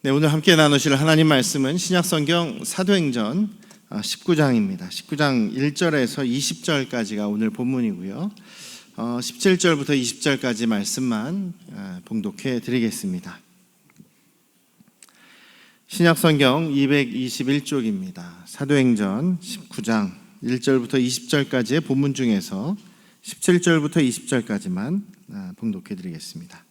네, 오늘 함께 나누실 하나님 말씀은 신약성경 사도행전 19장입니다. 19장 1절에서 20절까지가 오늘 본문이고요. 17절부터 20절까지 말씀만 봉독해 드리겠습니다. 신약성경 221쪽입니다. 사도행전 19장 1절부터 20절까지의 본문 중에서 17절부터 20절까지만 봉독해 드리겠습니다.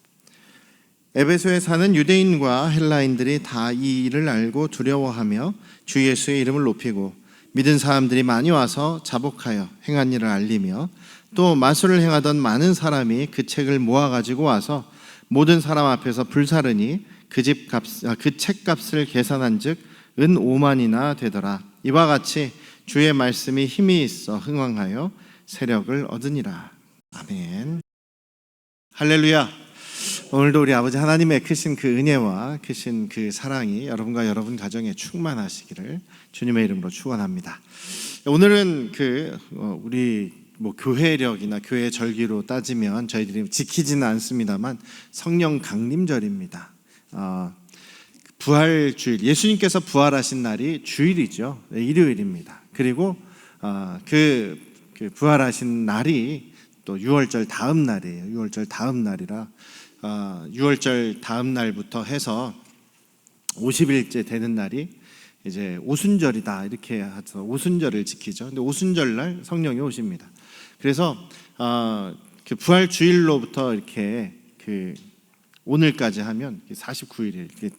에베소에 사는 유대인과 헬라인들이 다 이 일을 알고 두려워하며 주 예수의 이름을 높이고 믿은 사람들이 많이 와서 자복하여 행한 일을 알리며 또 마술을 행하던 많은 사람이 그 책을 모아가지고 와서 모든 사람 앞에서 불사르니 그 책값을 계산한즉 은 5만이나 되더라. 이와 같이 주의 말씀이 힘이 있어 흥왕하여 세력을 얻으니라. 아멘. 할렐루야. 오늘도 우리 아버지 하나님의 크신 그 은혜와 크신 그 사랑이 여러분과 여러분 가정에 충만하시기를 주님의 이름으로 축원합니다. 오늘은 우리 교회력이나 교회 절기로 따지면 저희들이 지키지는 않습니다만 성령 강림절입니다. 부활주일, 예수님께서 부활하신 날이 주일이죠. 일요일입니다. 그리고 그 부활하신 날이 또 6월절 다음 날이에요. 6월절 다음 날이라 6월절 다음 날부터 해서 50일째 되는 날이 이제 오순절이다 이렇게 해서 오순절을 지키죠. 근데 오순절 날 성령이 오십니다. 그래서 그 부활 주일로부터 이렇게 오늘까지 하면 49일이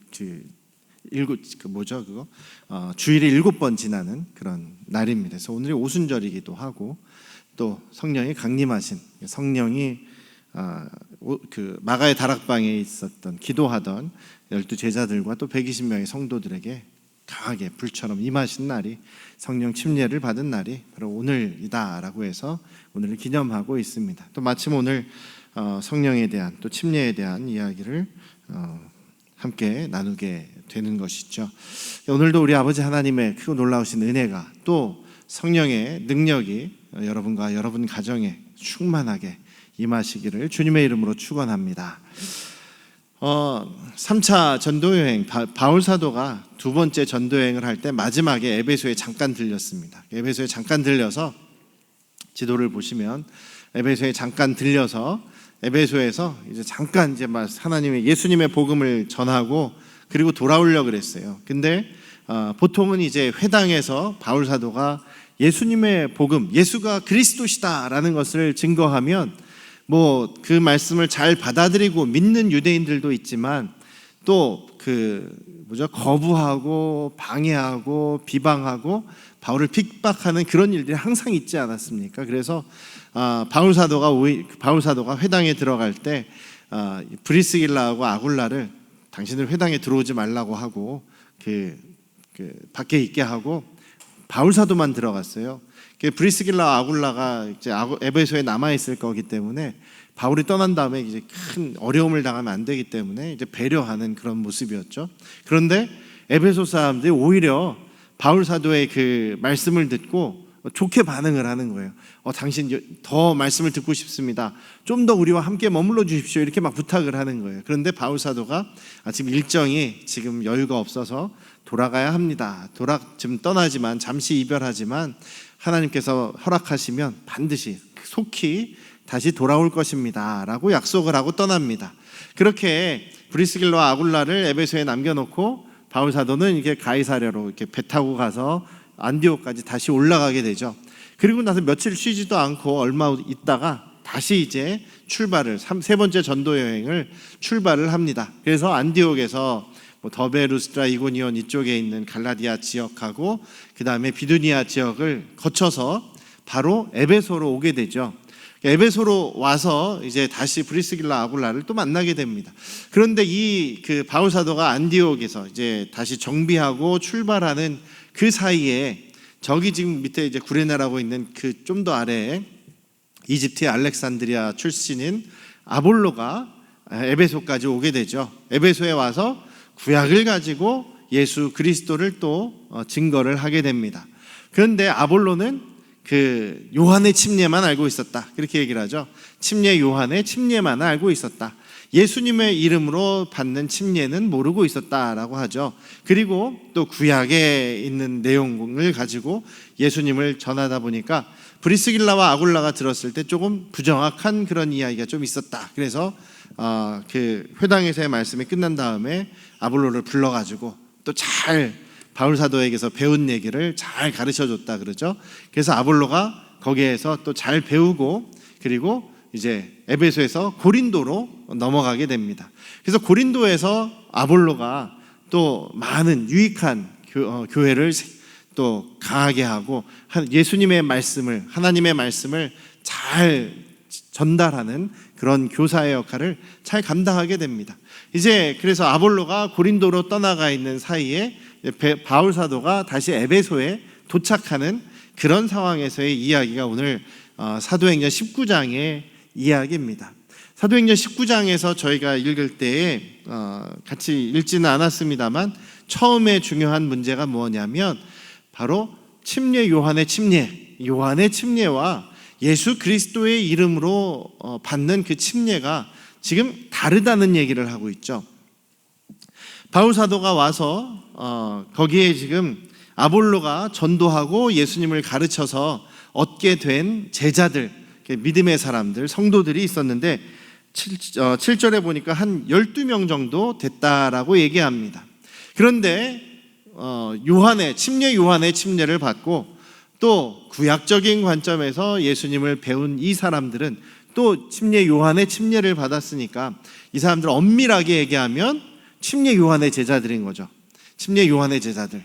주일이 7번 지나는 그런 날입니다. 그래서 오늘이 오순절이기도 하고 또 성령이 강림하신 성령이 마가의 다락방에 있었던 기도하던 12 제자들과 또 120명의 성도들에게 강하게 불처럼 임하신 날이 성령 침례를 받은 날이 바로 오늘이다라고 해서 오늘을 기념하고 있습니다. 또 마침 오늘 성령에 대한 또 침례에 대한 이야기를 함께 나누게 되는 것이죠. 오늘도 우리 아버지 하나님의 크고 놀라우신 은혜가 또 성령의 능력이 여러분과 여러분 가정에 충만하게 임하시기를 주님의 이름으로 축원합니다. 3차 전도여행, 바울 사도가 두 번째 전도여행을 할 때 마지막에 에베소에 잠깐 들렸습니다. 에베소에 잠깐 들려서 지도를 보시면 에베소에 잠깐 들려서 에베소에서 이제 잠깐 하나님의 예수님의 복음을 전하고 그리고 돌아오려고 그랬어요. 근데 보통은 이제 회당에서 바울 사도가 예수님의 복음, 예수가 그리스도시다라는 것을 증거하면 그 말씀을 잘 받아들이고 믿는 유대인들도 있지만 또 거부하고 방해하고 비방하고 바울을 핍박하는 그런 일들이 항상 있지 않았습니까? 그래서 바울 사도가 회당에 들어갈 때 브리스길라하고 아굴라를 당신들 회당에 들어오지 말라고 하고 밖에 있게 하고 바울 사도만 들어갔어요. 브리스길라 아굴라가 이제 에베소에 남아 있을 거기 때문에 바울이 떠난 다음에 이제 큰 어려움을 당하면 안 되기 때문에 이제 배려하는 그런 모습이었죠. 그런데 에베소 사람들이 오히려 바울 사도의 그 말씀을 듣고 좋게 반응을 하는 거예요. 당신 더 말씀을 듣고 싶습니다. 좀 더 우리와 함께 머물러 주십시오. 이렇게 막 부탁을 하는 거예요. 그런데 바울 사도가 지금 일정이 지금 여유가 없어서 돌아가야 합니다. 지금 떠나지만 잠시 이별하지만 하나님께서 허락하시면 반드시 속히 다시 돌아올 것입니다 라고 약속을 하고 떠납니다. 그렇게 브리스길라와 아굴라를 에베소에 남겨놓고 바울 사도는 이게 가이사랴로 이렇게 배 타고 가서 안디옥까지 다시 올라가게 되죠. 그리고 나서 며칠 쉬지도 않고 얼마 있다가 다시 이제 세 번째 전도 여행을 출발을 합니다. 그래서 안디옥에서 더베, 루스트라, 이고니온 이쪽에 있는 갈라디아 지역하고 그 다음에 비두니아 지역을 거쳐서 바로 에베소로 오게 되죠. 에베소로 와서 이제 다시 브리스길라 아굴라를 또 만나게 됩니다. 그런데 바울 사도가 안디옥에서 이제 다시 정비하고 출발하는 그 사이에 저기 지금 밑에 이제 구레나라고 있는 그 좀 더 아래에 이집트의 알렉산드리아 출신인 아볼로가 에베소까지 오게 되죠. 에베소에 와서 구약을 가지고 예수 그리스도를 또 증거를 하게 됩니다. 그런데 아볼로는 요한의 침례만 알고 있었다. 그렇게 얘기를 하죠. 요한의 침례만 알고 있었다. 예수님의 이름으로 받는 침례는 모르고 있었다라고 하죠. 그리고 또 구약에 있는 내용을 가지고 예수님을 전하다 보니까 브리스길라와 아굴라가 들었을 때 조금 부정확한 그런 이야기가 좀 있었다. 그래서 그 회당에서의 말씀이 끝난 다음에 아볼로를 불러가지고 또 잘 바울 사도에게서 배운 얘기를 잘 가르쳐줬다 그러죠. 그래서 아볼로가 거기에서 또 잘 배우고 그리고 이제 에베소에서 고린도로 넘어가게 됩니다. 그래서 고린도에서 아볼로가 또 많은 유익한 교회를 또 강하게 하고 예수님의 말씀을, 하나님의 말씀을 잘 전달하는 그런 교사의 역할을 잘 감당하게 됩니다. 이제 그래서 아볼로가 고린도로 떠나가 있는 사이에 바울 사도가 다시 에베소에 도착하는 그런 상황에서의 이야기가 오늘 사도행전 19장의 이야기입니다. 사도행전 19장에서 저희가 읽을 때에 같이 읽지는 않았습니다만 처음에 중요한 문제가 뭐냐면 바로 침례, 요한의 침례와 예수 그리스도의 이름으로 받는 그 침례가 지금 다르다는 얘기를 하고 있죠. 바울 사도가 와서 거기에 지금 아볼로가 전도하고 예수님을 가르쳐서 얻게 된 제자들, 믿음의 사람들, 성도들이 있었는데 7절에 보니까 한 12명 정도 됐다라고 얘기합니다. 그런데 침례 요한의 침례를 받고 또 구약적인 관점에서 예수님을 배운 이 사람들은 또 침례 요한의 침례를 받았으니까 이 사람들 엄밀하게 얘기하면 침례 요한의 제자들인 거죠. 침례 요한의 제자들,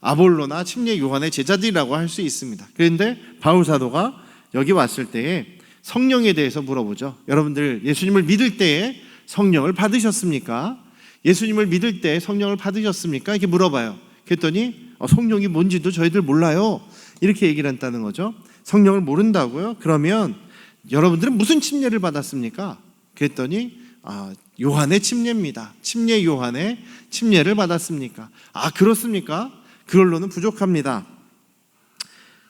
아볼로나 침례 요한의 제자들이라고 할 수 있습니다. 그런데 바울 사도가 여기 왔을 때에 성령에 대해서 물어보죠. 여러분들 예수님을 믿을 때에 성령을 받으셨습니까? 예수님을 믿을 때 성령을 받으셨습니까? 이렇게 물어봐요. 그랬더니 성령이 뭔지도 저희들 몰라요. 이렇게 얘기를 한다는 거죠. 성령을 모른다고요? 그러면 여러분들은 무슨 침례를 받았습니까? 그랬더니 요한의 침례입니다. 침례 요한의 침례를 받았습니까? 그렇습니까? 그걸로는 부족합니다.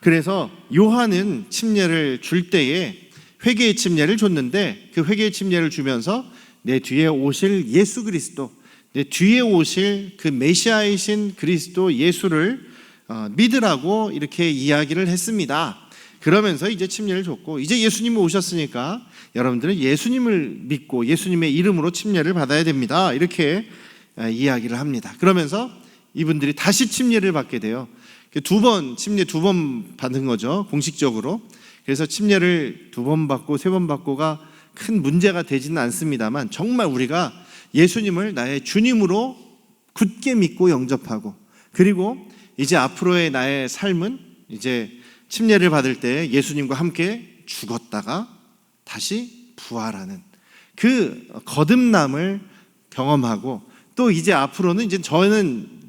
그래서 요한은 침례를 줄 때에 회개의 침례를 줬는데 그 회개의 침례를 주면서 내 뒤에 오실 예수 그리스도, 내 뒤에 오실 그 메시아이신 그리스도 예수를 믿으라고 이렇게 이야기를 했습니다. 그러면서 이제 침례를 줬고 이제 예수님이 오셨으니까 여러분들은 예수님을 믿고 예수님의 이름으로 침례를 받아야 됩니다. 이렇게 이야기를 합니다. 그러면서 이분들이 다시 침례를 받게 돼요. 침례 두 번 받은 거죠, 공식적으로. 그래서 침례를 2번 받고 3번 받고가 큰 문제가 되지는 않습니다만 정말 우리가 예수님을 나의 주님으로 굳게 믿고 영접하고 그리고 이제 앞으로의 나의 삶은 이제 침례를 받을 때 예수님과 함께 죽었다가 다시 부활하는 그 거듭남을 경험하고 또 이제 앞으로는 이제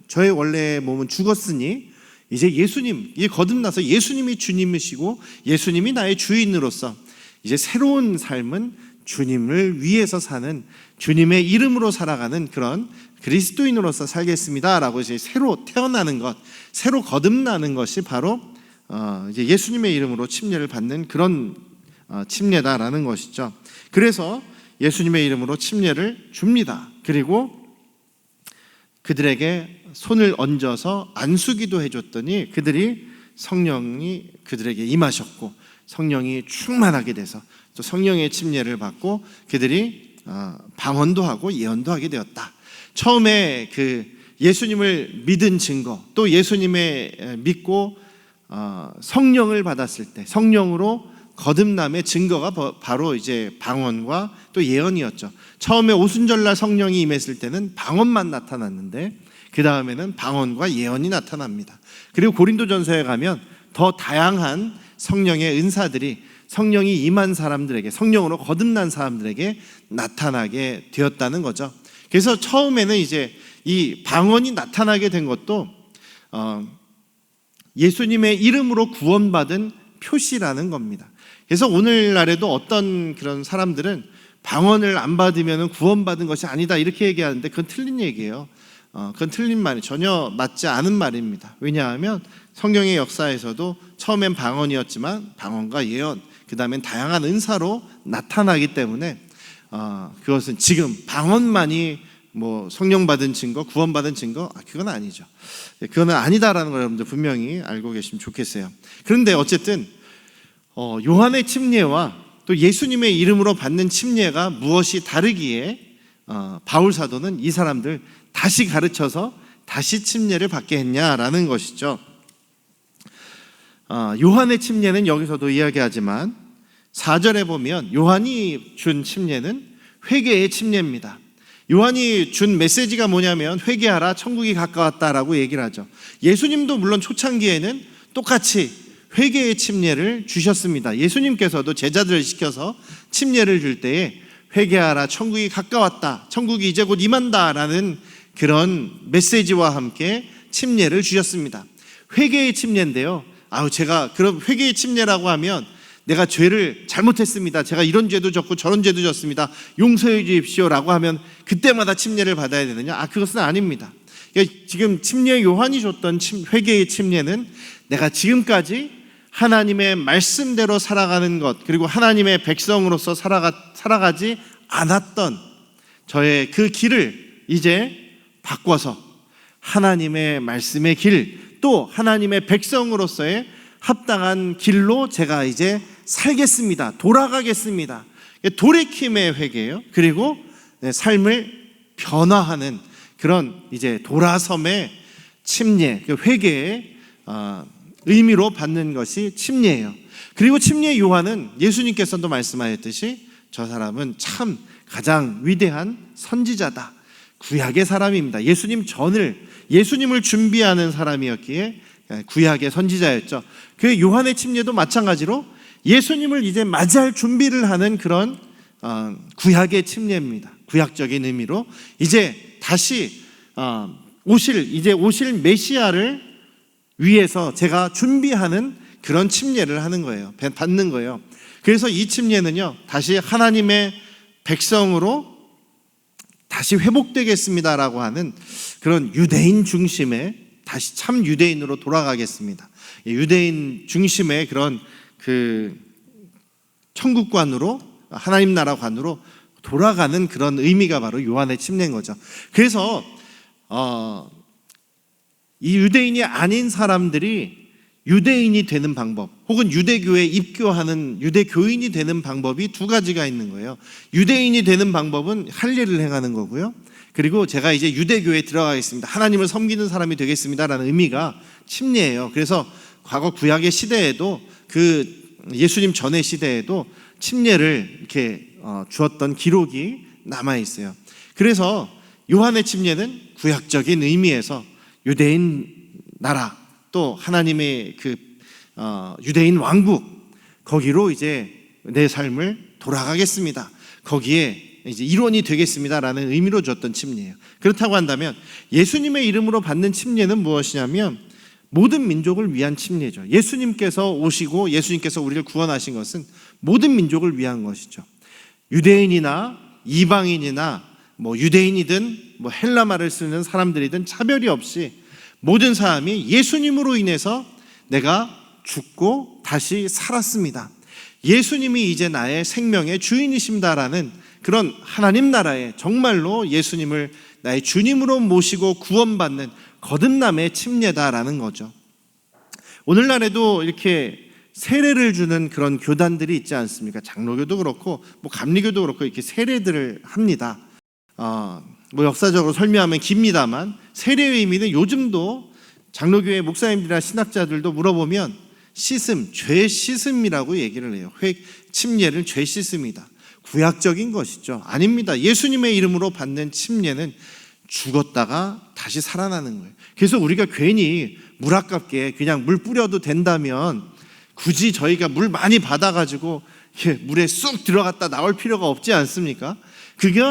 저의 원래 몸은 죽었으니 이제 예수님, 이제 거듭나서 예수님이 주님이시고 예수님이 나의 주인으로서 이제 새로운 삶은 주님을 위해서 사는, 주님의 이름으로 살아가는 그런 그리스도인으로서 살겠습니다 라고 이제 새로 태어나는 것, 새로 거듭나는 것이 바로 이제 예수님의 이름으로 침례를 받는 그런 침례다라는 것이죠. 그래서 예수님의 이름으로 침례를 줍니다. 그리고 그들에게 손을 얹어서 안수기도 해줬더니 그들이 성령이 그들에게 임하셨고 성령이 충만하게 돼서 또 성령의 침례를 받고 그들이 방언도 하고 예언도 하게 되었다. 처음에 그 예수님을 믿은 증거, 또 예수님의 믿고 성령을 받았을 때 성령으로 거듭남의 증거가 바로 이제 방언과 또 예언이었죠. 처음에 오순절날 성령이 임했을 때는 방언만 나타났는데 그 다음에는 방언과 예언이 나타납니다. 그리고 고린도전서에 가면 더 다양한 성령의 은사들이 성령이 임한 사람들에게, 성령으로 거듭난 사람들에게 나타나게 되었다는 거죠. 그래서 처음에는 이제 이 방언이 나타나게 된 것도 예수님의 이름으로 구원받은 표시라는 겁니다. 그래서 오늘날에도 어떤 그런 사람들은 방언을 안 받으면 구원받은 것이 아니다 이렇게 얘기하는데 그건 틀린 얘기예요. 그건 틀린 말이 전혀 맞지 않은 말입니다. 왜냐하면 성경의 역사에서도 처음엔 방언이었지만 방언과 예언, 그 다음엔 다양한 은사로 나타나기 때문에 그것은 지금 방언만이 뭐 성령 받은 증거, 구원 받은 증거, 그건 아니죠. 그거는 아니다라는 걸 여러분들 분명히 알고 계시면 좋겠어요. 그런데 어쨌든 요한의 침례와 또 예수님의 이름으로 받는 침례가 무엇이 다르기에 바울 사도는 이 사람들 다시 가르쳐서 다시 침례를 받게 했냐라는 것이죠. 요한의 침례는 여기서도 이야기하지만 4절에 보면 요한이 준 침례는 회개의 침례입니다. 요한이 준 메시지가 뭐냐면 회개하라, 천국이 가까웠다라고 얘기를 하죠. 예수님도 물론 초창기에는 똑같이 회개의 침례를 주셨습니다. 예수님께서도 제자들을 시켜서 침례를 줄 때에 회개하라, 천국이 가까웠다, 천국이 이제 곧 임한다라는 그런 메시지와 함께 침례를 주셨습니다. 회개의 침례인데요, 제가 그럼 회개의 침례라고 하면 내가 죄를 잘못했습니다, 제가 이런 죄도 졌고 저런 죄도 졌습니다, 용서해 주십시오라고 하면 그때마다 침례를 받아야 되느냐? 그것은 아닙니다. 그러니까 지금 침례 요한이 줬던 회개의 침례는 내가 지금까지 하나님의 말씀대로 살아가는 것, 그리고 하나님의 백성으로서 살아가지 않았던 저의 그 길을 이제 바꿔서 하나님의 말씀의 길, 또 하나님의 백성으로서의 합당한 길로 제가 이제 살겠습니다, 돌아가겠습니다. 돌이킴의 회개예요. 그리고 삶을 변화하는 그런 이제 돌아섬의 침례, 그 회개의 의미로 받는 것이 침례예요. 그리고 침례 요한은 예수님께서도 말씀하셨듯이 저 사람은 참 가장 위대한 선지자다, 구약의 사람입니다. 예수님을 준비하는 사람이었기에 구약의 선지자였죠. 그 요한의 침례도 마찬가지로 예수님을 이제 맞이할 준비를 하는 그런 구약의 침례입니다. 구약적인 의미로 이제 다시 오실 메시아를 위해서 제가 준비하는 그런 침례를 하는 거예요. 받는 거예요. 그래서 이 침례는요, 다시 하나님의 백성으로 다시 회복되겠습니다라고 하는 그런 유대인 중심의, 다시 참 유대인으로 돌아가겠습니다. 유대인 중심의 그런 그 천국관으로, 하나님 나라관으로 돌아가는 그런 의미가 바로 요한의 침례인 거죠. 그래서 이 유대인이 아닌 사람들이 유대인이 되는 방법, 혹은 유대교에 입교하는 유대교인이 되는 방법이 두 가지가 있는 거예요. 유대인이 되는 방법은 할 일을 행하는 거고요, 그리고 제가 이제 유대교에 들어가겠습니다, 하나님을 섬기는 사람이 되겠습니다라는 의미가 침례예요. 그래서 과거 구약의 시대에도, 그 예수님 전의 시대에도 침례를 이렇게 주었던 기록이 남아 있어요. 그래서 요한의 침례는 구약적인 의미에서 유대인 나라, 또 하나님의 그 유대인 왕국, 거기로 이제 내 삶을 돌아가겠습니다, 거기에 이제 일원이 되겠습니다라는 의미로 줬던 침례예요. 그렇다고 한다면 예수님의 이름으로 받는 침례는 무엇이냐면 모든 민족을 위한 침례죠. 예수님께서 오시고 예수님께서 우리를 구원하신 것은 모든 민족을 위한 것이죠. 유대인이나 이방인이나 뭐 유대인이든 뭐 헬라말을 쓰는 사람들이든 차별이 없이 모든 사람이 예수님으로 인해서 내가 죽고 다시 살았습니다, 예수님이 이제 나의 생명의 주인이십니다라는 그런 하나님 나라에 정말로 예수님을 나의 주님으로 모시고 구원받는 거듭남의 침례다라는 거죠. 오늘날에도 이렇게 세례를 주는 그런 교단들이 있지 않습니까? 장로교도 그렇고 뭐 감리교도 그렇고 이렇게 세례들을 합니다. 뭐 역사적으로 설명하면 깁니다만 세례의 의미는 요즘도 장로교회 목사님들이나 신학자들도 물어보면 죄 씻음이라고 얘기를 해요. 침례를 죄 씻음이다. 구약적인 것이죠. 아닙니다. 예수님의 이름으로 받는 침례는 죽었다가 다시 살아나는 거예요. 그래서 우리가 괜히 물 아깝게 그냥 물 뿌려도 된다면 굳이 저희가 물 많이 받아가지고 물에 쑥 들어갔다 나올 필요가 없지 않습니까? 그게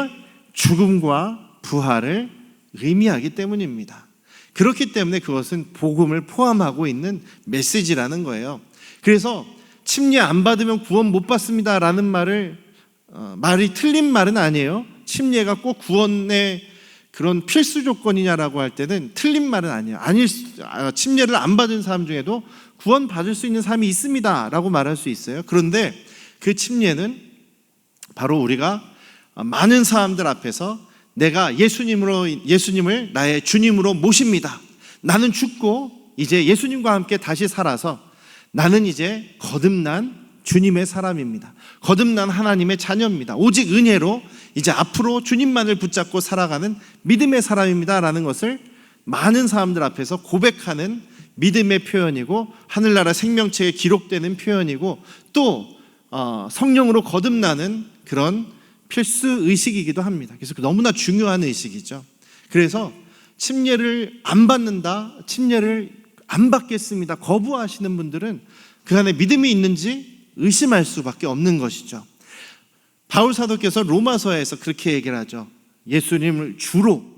죽음과 부활을 의미하기 때문입니다. 그렇기 때문에 그것은 복음을 포함하고 있는 메시지라는 거예요. 그래서 침례 안 받으면 구원 못 받습니다라는 말이 틀린 말은 아니에요. 침례가 꼭 구원의 그런 필수 조건이냐라고 할 때는 틀린 말은 아니에요. 침례를 안 받은 사람 중에도 구원 받을 수 있는 사람이 있습니다라고 말할 수 있어요. 그런데 그 침례는 바로 우리가 많은 사람들 앞에서 내가 예수님을 나의 주님으로 모십니다. 나는 죽고 이제 예수님과 함께 다시 살아서 나는 이제 거듭난 주님의 사람입니다. 거듭난 하나님의 자녀입니다. 오직 은혜로 이제 앞으로 주님만을 붙잡고 살아가는 믿음의 사람입니다 라는 것을 많은 사람들 앞에서 고백하는 믿음의 표현이고, 하늘나라 생명체에 기록되는 표현이고, 또 성령으로 거듭나는 그런 필수 의식이기도 합니다. 그래서 너무나 중요한 의식이죠. 그래서 침례를 안 받는다, 침례를 안 받겠습니다, 거부하시는 분들은 그 안에 믿음이 있는지 의심할 수밖에 없는 것이죠. 바울 사도께서 로마서에서 그렇게 얘기를 하죠. 예수님을 주로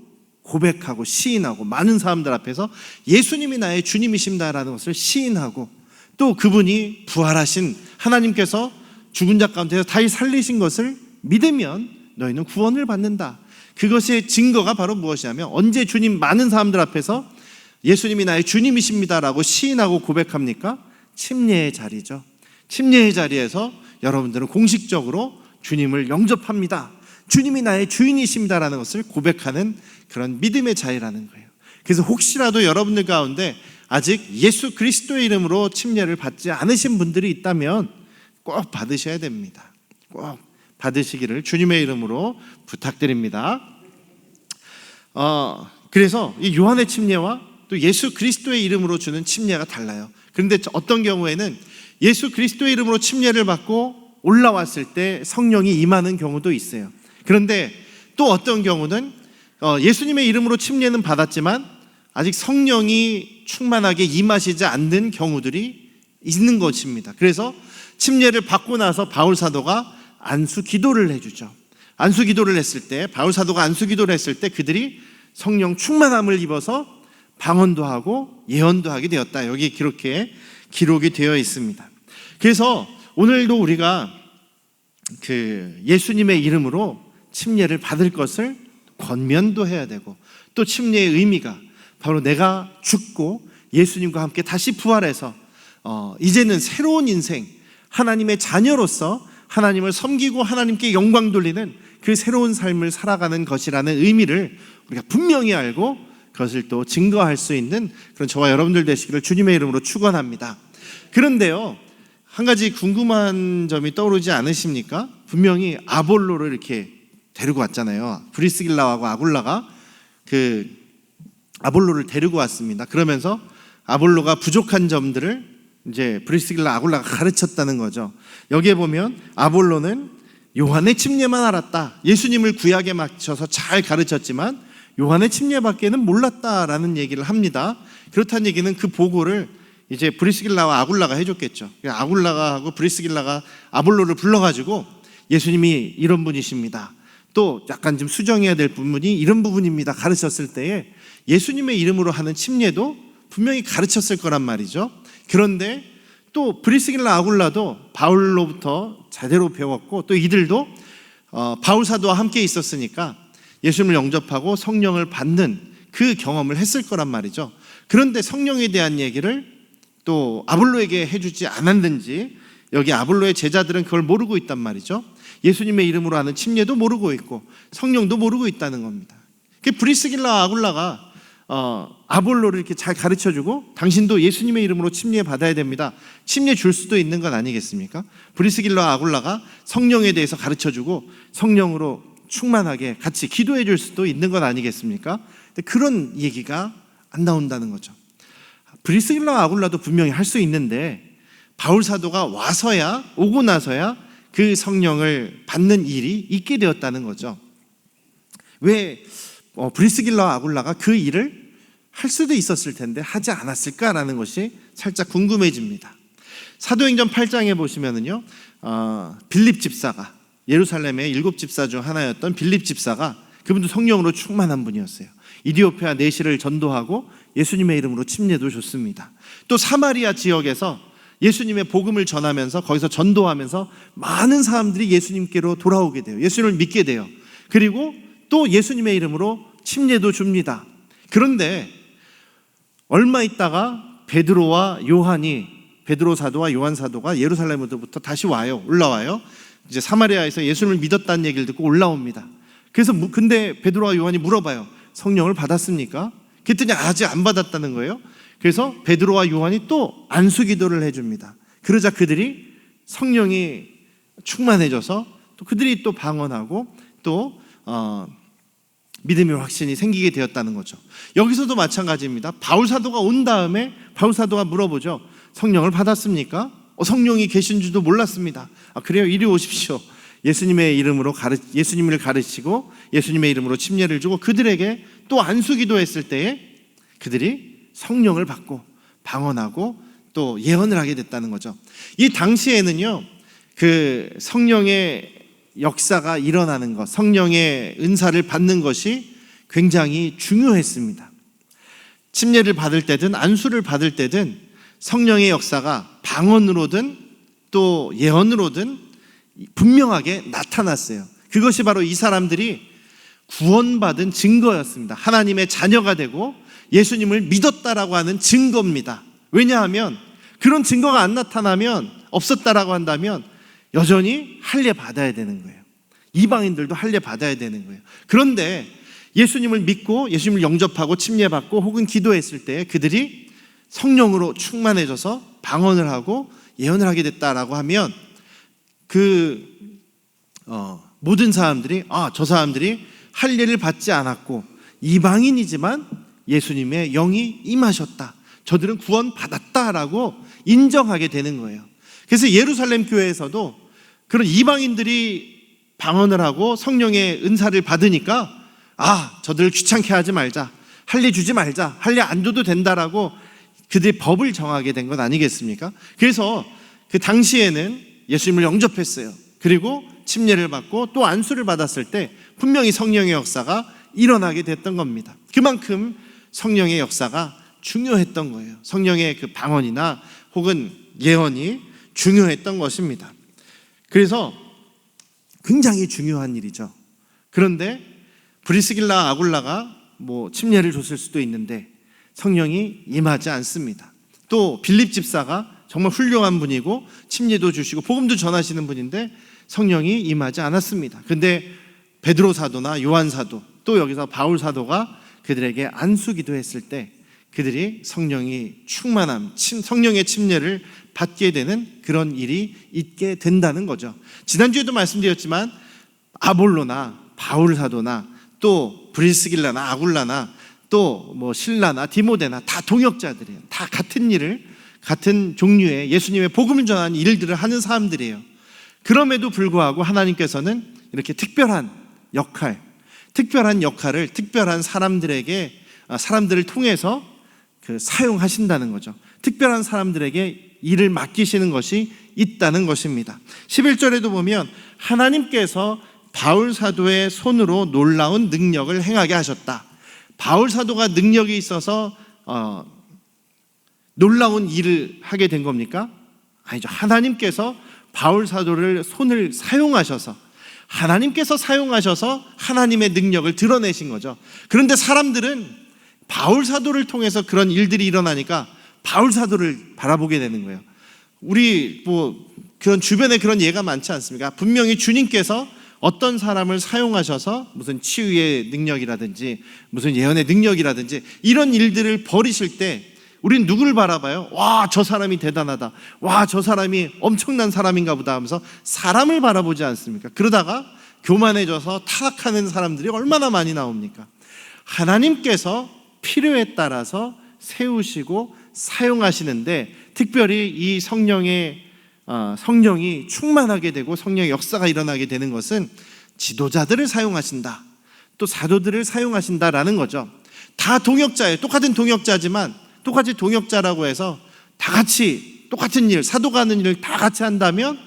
고백하고 시인하고 많은 사람들 앞에서 예수님이 나의 주님이십니다라는 것을 시인하고, 또 그분이 부활하신 하나님께서 죽은 자 가운데서 다시 살리신 것을 믿으면 너희는 구원을 받는다. 그것의 증거가 바로 무엇이냐면, 언제 주님 많은 사람들 앞에서 예수님이 나의 주님이십니다라고 시인하고 고백합니까? 침례의 자리죠. 침례의 자리에서 여러분들은 공식적으로 주님을 영접합니다. 주님이 나의 주인이십니다라는 것을 고백하는 그런 믿음의 자리라는 거예요. 그래서 혹시라도 여러분들 가운데 아직 예수 그리스도의 이름으로 침례를 받지 않으신 분들이 있다면 꼭 받으셔야 됩니다. 꼭 받으시기를 주님의 이름으로 부탁드립니다. 그래서 이 요한의 침례와 또 예수 그리스도의 이름으로 주는 침례가 달라요. 그런데 어떤 경우에는 예수 그리스도의 이름으로 침례를 받고 올라왔을 때 성령이 임하는 경우도 있어요. 그런데 또 어떤 경우는 예수님의 이름으로 침례는 받았지만 아직 성령이 충만하게 임하시지 않는 경우들이 있는 것입니다. 그래서 침례를 받고 나서 바울 사도가 안수 기도를 해주죠. 안수 기도를 했을 때, 바울 사도가 안수 기도를 했을 때 그들이 성령 충만함을 입어서 방언도 하고 예언도 하게 되었다. 여기 기록이 되어 있습니다. 그래서 오늘도 우리가 그 예수님의 이름으로 침례를 받을 것을 권면도 해야 되고, 또 침례의 의미가 바로 내가 죽고 예수님과 함께 다시 부활해서 이제는 새로운 인생, 하나님의 자녀로서 하나님을 섬기고 하나님께 영광 돌리는 그 새로운 삶을 살아가는 것이라는 의미를 우리가 분명히 알고 그것을 또 증거할 수 있는 그런 저와 여러분들 되시기를 주님의 이름으로 축원합니다. 그런데요, 한 가지 궁금한 점이 떠오르지 않으십니까? 분명히 아볼로를 이렇게 데리고 왔잖아요. 브리스길라하고 아굴라가 그 아볼로를 데리고 왔습니다. 그러면서 아볼로가 부족한 점들을 이제 브리스길라 아굴라가 가르쳤다는 거죠. 여기에 보면 아볼로는 요한의 침례만 알았다. 예수님을 구약에 맞춰서 잘 가르쳤지만 요한의 침례밖에는 몰랐다라는 얘기를 합니다. 그렇다는 얘기는 그 보고를 이제 브리스길라와 아굴라가 해줬겠죠. 아굴라가 하고 브리스길라가 아볼로를 불러가지고 예수님이 이런 분이십니다, 또 약간 좀 수정해야 될 부분이 이런 부분입니다 가르쳤을 때에 예수님의 이름으로 하는 침례도 분명히 가르쳤을 거란 말이죠. 그런데 또 브리스길라 아굴라도 바울로부터 제대로 배웠고, 또 이들도 바울 사도와 함께 있었으니까 예수님을 영접하고 성령을 받는 그 경험을 했을 거란 말이죠. 그런데 성령에 대한 얘기를 또 아볼로에게 해주지 않았는지 여기 아볼로의 제자들은 그걸 모르고 있단 말이죠. 예수님의 이름으로 하는 침례도 모르고 있고 성령도 모르고 있다는 겁니다. 브리스길라 아굴라가 아볼로를 이렇게 잘 가르쳐주고, 당신도 예수님의 이름으로 침례 받아야 됩니다, 침례 줄 수도 있는 건 아니겠습니까? 브리스길라 아굴라가 성령에 대해서 가르쳐주고 성령으로 충만하게 같이 기도해 줄 수도 있는 건 아니겠습니까? 근데 그런 얘기가 안 나온다는 거죠. 브리스길라 아굴라도 분명히 할 수 있는데 바울 사도가 오고 나서야 그 성령을 받는 일이 있게 되었다는 거죠. 왜 브리스길라와 아굴라가 그 일을 할 수도 있었을 텐데 하지 않았을까라는 것이 살짝 궁금해집니다. 사도행전 8장에 보시면은요, 빌립 집사가, 예루살렘의 7 집사 중 하나였던 빌립 집사가, 그분도 성령으로 충만한 분이었어요. 이디오피아 내시를 전도하고 예수님의 이름으로 침례도 줬습니다. 또 사마리아 지역에서 예수님의 복음을 전하면서 거기서 전도하면서 많은 사람들이 예수님께로 돌아오게 돼요. 예수님을 믿게 돼요. 그리고 또 예수님의 이름으로 침례도 줍니다. 그런데 얼마 있다가 베드로 사도와 요한 사도가 예루살렘으로부터 다시 올라와요. 이제 사마리아에서 예수님을 믿었다는 얘기를 듣고 올라옵니다. 그래서 근데 베드로와 요한이 물어봐요. 성령을 받았습니까? 그랬더니 아직 안 받았다는 거예요. 그래서 베드로와 요한이 또 안수기도를 해줍니다. 그러자 그들이 성령이 충만해져서 또 그들이 또 방언하고 또 믿음의 확신이 생기게 되었다는 거죠. 여기서도 마찬가지입니다. 바울 사도가 온 다음에 바울 사도가 물어보죠. 성령을 받았습니까? 성령이 계신 줄도 몰랐습니다. 그래요? 이리 오십시오. 예수님의 이름으로 예수님을 가르치고 예수님의 이름으로 침례를 주고 그들에게 또 안수기도했을 때에 그들이 성령을 받고 방언하고 또 예언을 하게 됐다는 거죠. 이 당시에는요, 그 성령의 역사가 일어나는 것, 성령의 은사를 받는 것이 굉장히 중요했습니다. 침례를 받을 때든 안수를 받을 때든 성령의 역사가 방언으로든 또 예언으로든 분명하게 나타났어요. 그것이 바로 이 사람들이 구원받은 증거였습니다. 하나님의 자녀가 되고 예수님을 믿었다라고 하는 증거입니다. 왜냐하면 그런 증거가 안 나타나면, 없었다라고 한다면 여전히 할례 받아야 되는 거예요. 이방인들도 할례 받아야 되는 거예요. 그런데 예수님을 믿고 예수님을 영접하고 침례받고 혹은 기도했을 때 그들이 성령으로 충만해져서 방언을 하고 예언을 하게 됐다라고 하면 모든 사람들이 저 사람들이 할례를 받지 않았고 이방인이지만 예수님의 영이 임하셨다, 저들은 구원받았다라고 인정하게 되는 거예요. 그래서 예루살렘 교회에서도 그런 이방인들이 방언을 하고 성령의 은사를 받으니까 저들을 귀찮게 하지 말자, 할례 주지 말자, 할례 안 줘도 된다라고 그들이 법을 정하게 된 것 아니겠습니까? 그래서 그 당시에는 예수님을 영접했어요. 그리고 침례를 받고 또 안수를 받았을 때 분명히 성령의 역사가 일어나게 됐던 겁니다. 그만큼 성령의 역사가 중요했던 거예요. 성령의 그 방언이나 혹은 예언이 중요했던 것입니다. 그래서 굉장히 중요한 일이죠. 그런데 브리스길라 아굴라가 침례를 줬을 수도 있는데 성령이 임하지 않습니다. 또 빌립 집사가 정말 훌륭한 분이고 침례도 주시고 복음도 전하시는 분인데 성령이 임하지 않았습니다. 근데 베드로 사도나 요한 사도 또 여기서 바울 사도가 그들에게 안수기도 했을 때 그들이 성령이 충만함, 성령의 침례를 받게 되는 그런 일이 있게 된다는 거죠. 지난주에도 말씀드렸지만 아볼로나 바울 사도나 또 브리스길라나 아굴라나 또 실라나 디모데나 다 동역자들이에요. 다 같은 일을, 같은 종류의 예수님의 복음을 전하는 일들을 하는 사람들이에요. 그럼에도 불구하고 하나님께서는 이렇게 특별한 역할을 특별한 사람들을 통해서 사용하신다는 거죠. 특별한 사람들에게 일을 맡기시는 것이 있다는 것입니다. 11절에도 보면 하나님께서 바울 사도의 손으로 놀라운 능력을 행하게 하셨다. 바울 사도가 능력이 있어서 놀라운 일을 하게 된 겁니까? 아니죠. 하나님께서 바울 사도를 손을 사용하셔서 하나님께서 사용하셔서 하나님의 능력을 드러내신 거죠. 그런데 사람들은 바울 사도를 통해서 그런 일들이 일어나니까 바울 사도를 바라보게 되는 거예요. 우리 그런 주변에 그런 예가 많지 않습니까? 분명히 주님께서 어떤 사람을 사용하셔서 무슨 치유의 능력이라든지 무슨 예언의 능력이라든지 이런 일들을 벌이실 때 우리는 누구를 바라봐요? 와, 저 사람이 대단하다. 와, 저 사람이 엄청난 사람인가 보다 하면서 사람을 바라보지 않습니까? 그러다가 교만해져서 타락하는 사람들이 얼마나 많이 나옵니까? 하나님께서 필요에 따라서 세우시고 사용하시는데 특별히 이 성령이 충만하게 되고 성령의 역사가 일어나게 되는 것은 지도자들을 사용하신다, 또 사도들을 사용하신다라는 거죠. 다 동역자예요. 똑같은 동역자지만 똑같이 동역자라고 해서 다 같이 똑같은 일, 사도가 하는 일을 다 같이 한다면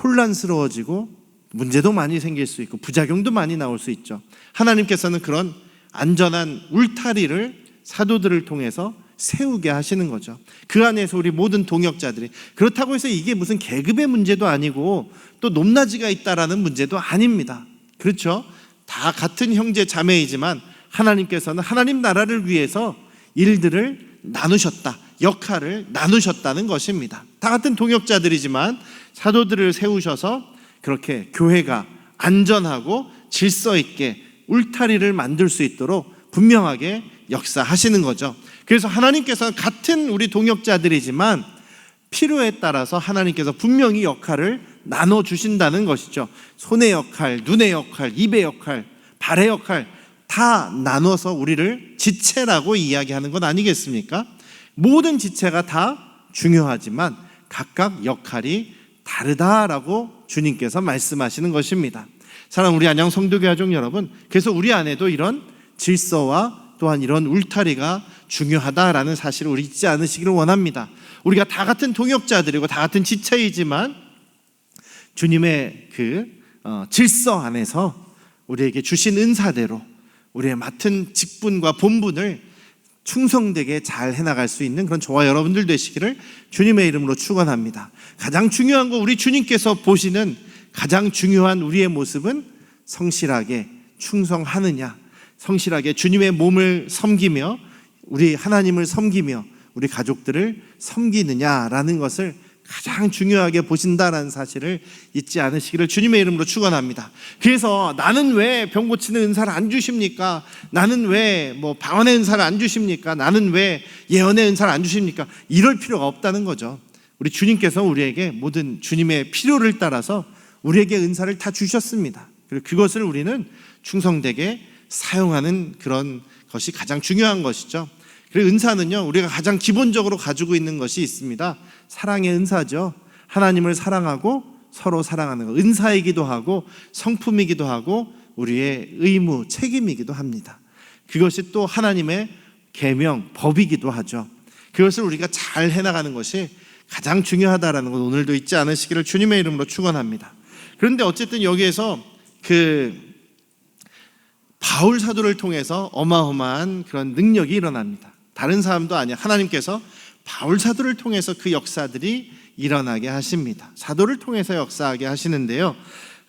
혼란스러워지고 문제도 많이 생길 수 있고 부작용도 많이 나올 수 있죠. 하나님께서는 그런 안전한 울타리를 사도들을 통해서 세우게 하시는 거죠. 그 안에서 우리 모든 동역자들이, 그렇다고 해서 이게 무슨 계급의 문제도 아니고 또 높낮이가 있다라는 문제도 아닙니다. 그렇죠? 다 같은 형제 자매이지만 하나님께서는 하나님 나라를 위해서 일들을 나누셨다, 역할을 나누셨다는 것입니다. 다 같은 동역자들이지만 사도들을 세우셔서 그렇게 교회가 안전하고 질서 있게 울타리를 만들 수 있도록 분명하게 역사하시는 거죠. 그래서 하나님께서 같은 우리 동역자들이지만 필요에 따라서 하나님께서 분명히 역할을 나눠주신다는 것이죠. 손의 역할, 눈의 역할, 입의 역할, 발의 역할 다 나눠서 우리를 지체라고 이야기하는 것 아니겠습니까? 모든 지체가 다 중요하지만 각각 역할이 다르다라고 주님께서 말씀하시는 것입니다. 사랑하는 우리 안양 성도교 가족 여러분, 그래서 우리 안에도 이런 질서와 또한 이런 울타리가 중요하다라는 사실을 우리 잊지 않으시기를 원합니다. 우리가 다 같은 동역자들이고 다 같은 지체이지만 주님의 그 질서 안에서 우리에게 주신 은사대로 우리의 맡은 직분과 본분을 충성되게 잘 해나갈 수 있는 그런 저와 여러분들 되시기를 주님의 이름으로 축원합니다. 가장 중요한 거, 우리 주님께서 보시는 가장 중요한 우리의 모습은 성실하게 충성하느냐, 성실하게 주님의 몸을 섬기며 우리 하나님을 섬기며 우리 가족들을 섬기느냐라는 것을 가장 중요하게 보신다라는 사실을 잊지 않으시기를 주님의 이름으로 축원합니다. 그래서 나는 왜 병 고치는 은사를 안 주십니까? 나는 왜 방언의 은사를 안 주십니까? 나는 왜 예언의 은사를 안 주십니까? 이럴 필요가 없다는 거죠. 우리 주님께서 우리에게 모든 주님의 필요를 따라서 우리에게 은사를 다 주셨습니다. 그리고 그것을 우리는 충성되게 사용하는 그런 것이 가장 중요한 것이죠. 그리고 은사는요, 우리가 가장 기본적으로 가지고 있는 것이 있습니다. 사랑의 은사죠. 하나님을 사랑하고 서로 사랑하는 것, 은사이기도 하고 성품이기도 하고 우리의 의무, 책임이기도 합니다. 그것이 또 하나님의 계명, 법이기도 하죠. 그것을 우리가 잘 해나가는 것이 가장 중요하다라는 것 오늘도 잊지 않으시기를 주님의 이름으로 축원합니다. 그런데 어쨌든 여기에서 바울 사도를 통해서 어마어마한 그런 능력이 일어납니다. 다른 사람도 아니야. 하나님께서 바울 사도를 통해서 그 역사들이 일어나게 하십니다. 사도를 통해서 역사하게 하시는데요.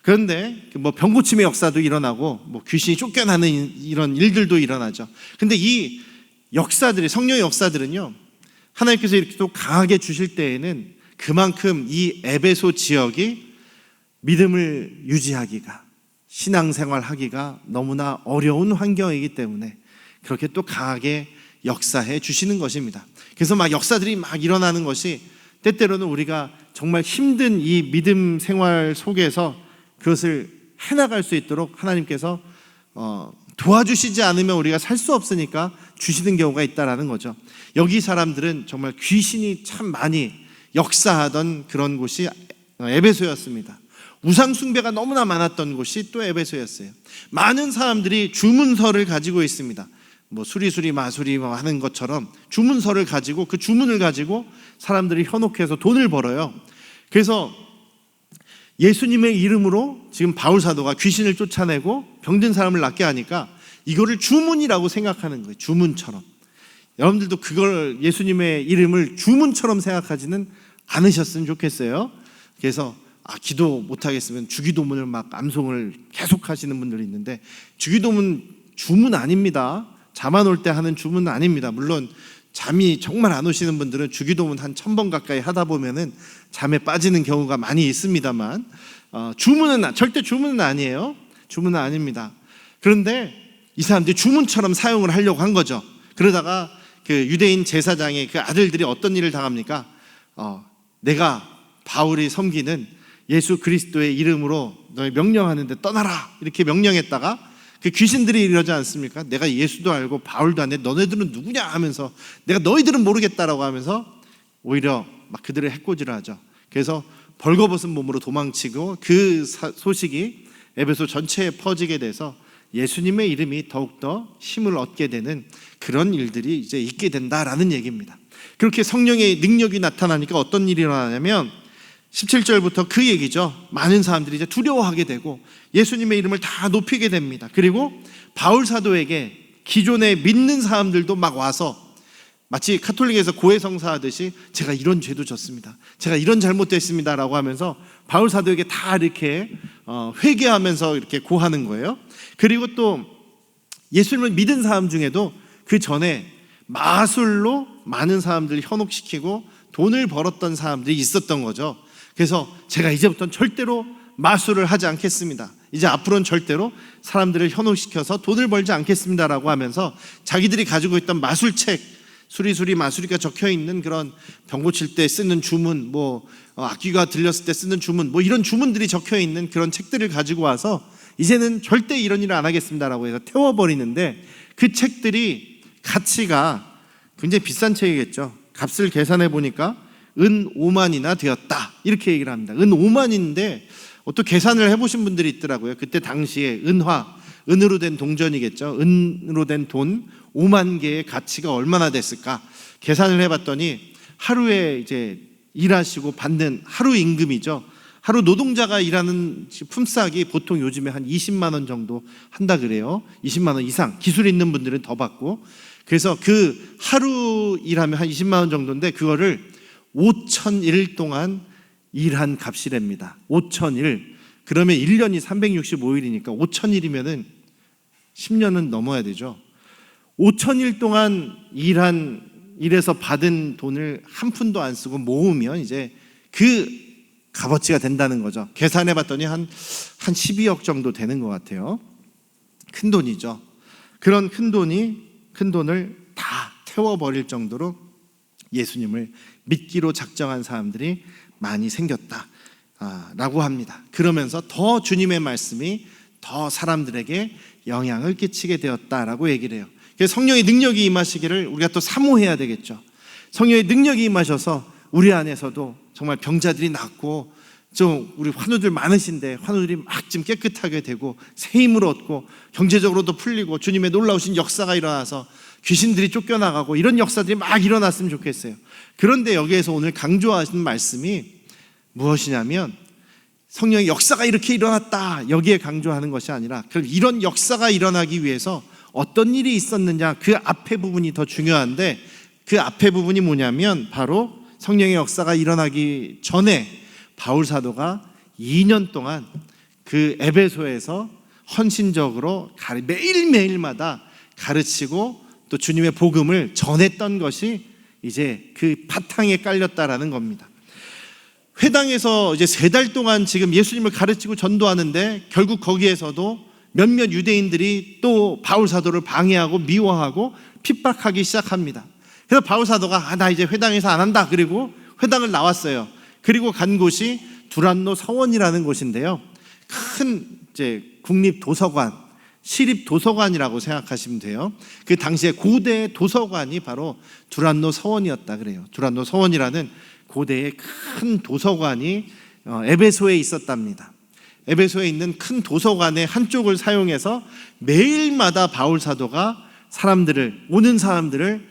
그런데 병 고침의 역사도 일어나고 귀신이 쫓겨나는 이런 일들도 일어나죠. 근데 이 역사들이, 성령의 역사들은요, 하나님께서 이렇게 또 강하게 주실 때에는 그만큼 이 에베소 지역이 믿음을 유지하기가, 신앙생활 하기가 너무나 어려운 환경이기 때문에 그렇게 또 강하게 역사해 주시는 것입니다. 그래서 역사들이 일어나는 것이 때때로는 우리가 정말 힘든 이 믿음 생활 속에서 그것을 해나갈 수 있도록 하나님께서 도와주시지 않으면 우리가 살 수 없으니까 주시는 경우가 있다라는 거죠. 여기 사람들은 정말 귀신이 참 많이 역사하던 그런 곳이 에베소였습니다. 우상 숭배가 너무나 많았던 곳이 또 에베소였어요. 많은 사람들이 주문서를 가지고 있습니다. 수리수리 마수리 하는 것처럼 주문서를 가지고 그 주문을 가지고 사람들이 현혹해서 돈을 벌어요. 그래서 예수님의 이름으로 지금 바울 사도가 귀신을 쫓아내고 병든 사람을 낫게 하니까 이거를 주문이라고 생각하는 거예요. 주문처럼. 여러분들도 그걸 예수님의 이름을 주문처럼 생각하지는 않으셨으면 좋겠어요. 그래서 기도 못하겠으면 주기도문을 암송을 계속 하시는 분들이 있는데, 주기도문 주문 아닙니다. 잠 안 올 때 하는 주문은 아닙니다. 물론 잠이 정말 안 오시는 분들은 주기도문 한 1000번 가까이 하다 보면은 잠에 빠지는 경우가 많이 있습니다만, 절대 주문은 아니에요. 주문은 아닙니다. 그런데 이 사람들이 주문처럼 사용을 하려고 한 거죠. 그러다가 그 유대인 제사장의 그 아들들이 어떤 일을 당합니까? 내가 바울이 섬기는 예수 그리스도의 이름으로 너희 명령하는데 떠나라, 이렇게 명령했다가 그 귀신들이 이러지 않습니까? 내가 예수도 알고 바울도 안 해, 너네들은 누구냐 하면서, 내가 너희들은 모르겠다라고 하면서 오히려 그들을 해코지를 하죠. 그래서 벌거벗은 몸으로 도망치고 그 소식이 에베소 전체에 퍼지게 돼서 예수님의 이름이 더욱더 힘을 얻게 되는 그런 일들이 이제 있게 된다라는 얘기입니다. 그렇게 성령의 능력이 나타나니까 어떤 일이 일어나냐면 17절부터 그 얘기죠. 많은 사람들이 이제 두려워하게 되고 예수님의 이름을 다 높이게 됩니다. 그리고 바울 사도에게 기존에 믿는 사람들도 와서 마치 카톨릭에서 고해성사 하듯이 제가 이런 죄도 졌습니다, 제가 이런 잘못됐습니다 라고 하면서 바울 사도에게 다 이렇게 회개하면서 이렇게 고하는 거예요. 그리고 또 예수님을 믿은 사람 중에도 그 전에 마술로 많은 사람들을 현혹시키고 돈을 벌었던 사람들이 있었던 거죠. 그래서 제가 이제부터는 절대로 마술을 하지 않겠습니다. 이제 앞으로는 절대로 사람들을 현혹시켜서 돈을 벌지 않겠습니다라고 하면서 자기들이 가지고 있던 마술책, 수리수리 마술이가 적혀있는 그런 병 고칠 때 쓰는 주문, 악귀가 들렸을 때 쓰는 주문, 이런 주문들이 적혀있는 그런 책들을 가지고 와서 이제는 절대 이런 일을 안 하겠습니다라고 해서 태워버리는데, 그 책들이 가치가 굉장히 비싼 책이겠죠. 값을 계산해 보니까 은 5만이나 되었다, 이렇게 얘기를 합니다. 은 5만인데 또 계산을 해보신 분들이 있더라고요. 그때 당시에 은으로 된 동전이겠죠. 은으로 된 돈 5만 개의 가치가 얼마나 됐을까 계산을 해봤더니, 하루에 이제 일하시고 받는 하루 임금이죠. 하루 노동자가 일하는 품삯이 보통 요즘에 한 20만 원 정도 한다 그래요. 20만 원 이상, 기술 있는 분들은 더 받고. 그래서 그 하루 일하면 한 20만 원 정도인데, 그거를 5,000일 동안 일한 값이랍니다. 5,000일. 그러면 1년이 365일이니까 5,000일이면은 10년은 넘어야 되죠. 5,000일 동안 일해서 받은 돈을 한 푼도 안 쓰고 모으면 이제 그 값어치가 된다는 거죠. 계산해 봤더니 한 12억 정도 되는 것 같아요. 큰 돈이죠. 그런 큰 돈을 다 태워버릴 정도로 예수님을 믿기로 작정한 사람들이 많이 생겼다라고 합니다. 그러면서 더 주님의 말씀이 더 사람들에게 영향을 끼치게 되었다라고 얘기를 해요. 그래서 성령의 능력이 임하시기를 우리가 또 사모해야 되겠죠. 성령의 능력이 임하셔서 우리 안에서도 정말 병자들이 낫고, 좀 우리 환우들 많으신데 환우들이 막 좀 깨끗하게 되고 새 힘을 얻고 경제적으로도 풀리고 주님의 놀라우신 역사가 일어나서 귀신들이 쫓겨나가고 이런 역사들이 막 일어났으면 좋겠어요. 그런데 여기에서 오늘 강조하시는 말씀이 무엇이냐면, 성령의 역사가 이렇게 일어났다, 여기에 강조하는 것이 아니라, 그럼 이런 역사가 일어나기 위해서 어떤 일이 있었느냐, 그 앞에 부분이 더 중요한데, 그 앞에 부분이 뭐냐면 바로 성령의 역사가 일어나기 전에 바울 사도가 2년 동안 그 에베소에서 헌신적으로 매일매일마다 가르치고 또 주님의 복음을 전했던 것이 이제 그 바탕에 깔렸다라는 겁니다. 회당에서 이제 3달 동안 지금 예수님을 가르치고 전도하는데, 결국 거기에서도 몇몇 유대인들이 또 바울 사도를 방해하고 미워하고 핍박하기 시작합니다. 그래서 바울 사도가 나 이제 회당에서 안 한다, 그리고 회당을 나왔어요. 그리고 간 곳이 두란노 서원이라는 곳인데요, 큰 이제 국립 도서관, 시립 도서관이라고 생각하시면 돼요. 그 당시에 고대 도서관이 바로 두란노 서원이었다 그래요. 두란노 서원이라는 고대의 큰 도서관이 에베소에 있었답니다. 에베소에 있는 큰 도서관의 한쪽을 사용해서 매일마다 바울 사도가 오는 사람들을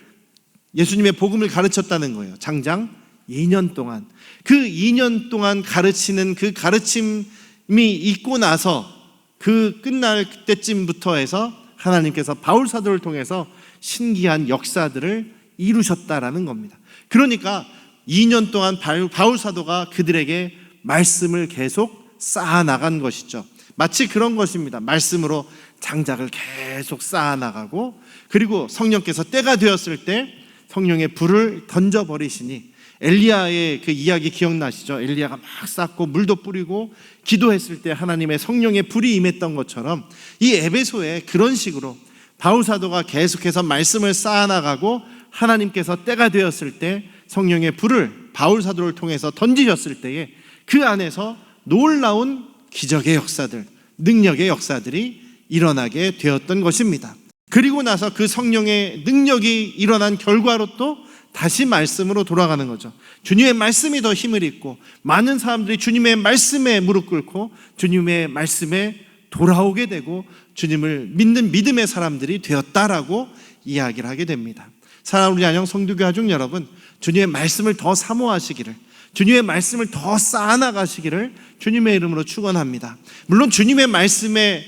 예수님의 복음을 가르쳤다는 거예요. 장장 2년 동안. 그 2년 동안 가르치는 그 가르침이 있고 나서 그 끝날 때쯤부터 해서 하나님께서 바울 사도를 통해서 신기한 역사들을 이루셨다라는 겁니다. 그러니까 2년 동안 바울 사도가 그들에게 말씀을 계속 쌓아나간 것이죠. 마치 그런 것입니다. 말씀으로 장작을 계속 쌓아나가고, 그리고 성령께서 때가 되었을 때 성령의 불을 던져버리시니, 엘리야의 그 이야기 기억나시죠? 엘리야가 막 쌓고 물도 뿌리고 기도했을 때 하나님의 성령의 불이 임했던 것처럼, 이 에베소에 그런 식으로 바울 사도가 계속해서 말씀을 쌓아나가고, 하나님께서 때가 되었을 때 성령의 불을 바울 사도를 통해서 던지셨을 때에 그 안에서 놀라운 기적의 역사들, 능력의 역사들이 일어나게 되었던 것입니다. 그리고 나서 그 성령의 능력이 일어난 결과로 또 다시 말씀으로 돌아가는 거죠. 주님의 말씀이 더 힘을 입고 많은 사람들이 주님의 말씀에 무릎 꿇고 주님의 말씀에 돌아오게 되고 주님을 믿는 믿음의 사람들이 되었다라고 이야기를 하게 됩니다. 사랑하는 우리 안녕 성도교 가족 여러분, 주님의 말씀을 더 사모하시기를, 주님의 말씀을 더 쌓아나가시기를 주님의 이름으로 축원합니다. 물론 주님의 말씀의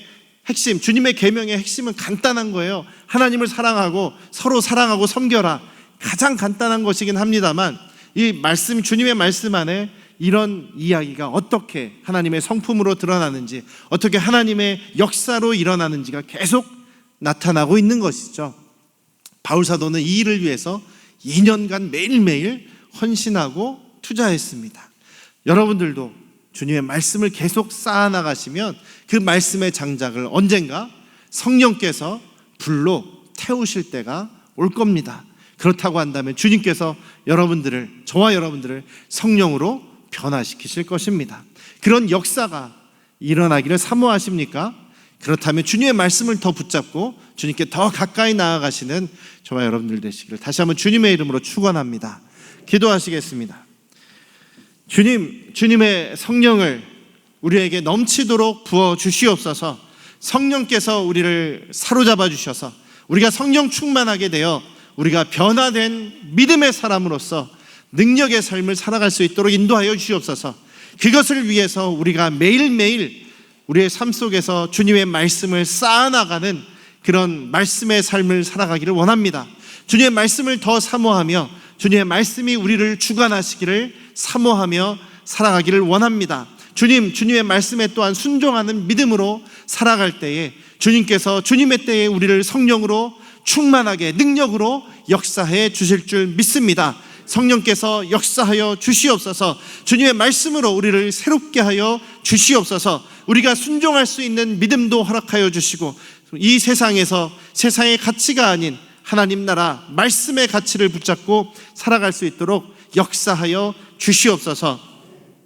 핵심, 주님의 계명의 핵심은 간단한 거예요. 하나님을 사랑하고 서로 사랑하고 섬겨라, 가장 간단한 것이긴 합니다만, 이 말씀, 주님의 말씀 안에 이런 이야기가 어떻게 하나님의 성품으로 드러나는지, 어떻게 하나님의 역사로 일어나는지가 계속 나타나고 있는 것이죠. 바울 사도는 이 일을 위해서 2년간 매일매일 헌신하고 투자했습니다. 여러분들도 주님의 말씀을 계속 쌓아나가시면 그 말씀의 장작을 언젠가 성령께서 불로 태우실 때가 올 겁니다. 그렇다고 한다면 주님께서 저와 여러분들을 성령으로 변화시키실 것입니다. 그런 역사가 일어나기를 사모하십니까? 그렇다면 주님의 말씀을 더 붙잡고 주님께 더 가까이 나아가시는 저와 여러분들 되시기를 다시 한번 주님의 이름으로 축원합니다. 기도하시겠습니다. 주님의 성령을 우리에게 넘치도록 부어 주시옵소서. 성령께서 우리를 사로잡아 주셔서 우리가 성령 충만하게 되어 우리가 변화된 믿음의 사람으로서 능력의 삶을 살아갈 수 있도록 인도하여 주시옵소서. 그것을 위해서 우리가 매일매일 우리의 삶 속에서 주님의 말씀을 쌓아나가는 그런 말씀의 삶을 살아가기를 원합니다. 주님의 말씀을 더 사모하며 주님의 말씀이 우리를 주관하시기를 사모하며 살아가기를 원합니다. 주님의 말씀에 또한 순종하는 믿음으로 살아갈 때에 주님께서 주님의 때에 우리를 성령으로 충만하게 능력으로 역사해 주실 줄 믿습니다. 성령께서 역사하여 주시옵소서. 주님의 말씀으로 우리를 새롭게 하여 주시옵소서. 우리가 순종할 수 있는 믿음도 허락하여 주시고 이 세상에서 세상의 가치가 아닌 하나님 나라 말씀의 가치를 붙잡고 살아갈 수 있도록 역사하여 주시옵소서.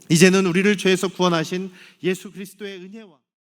이제는 우리를 죄에서 구원하신 예수 그리스도의 은혜와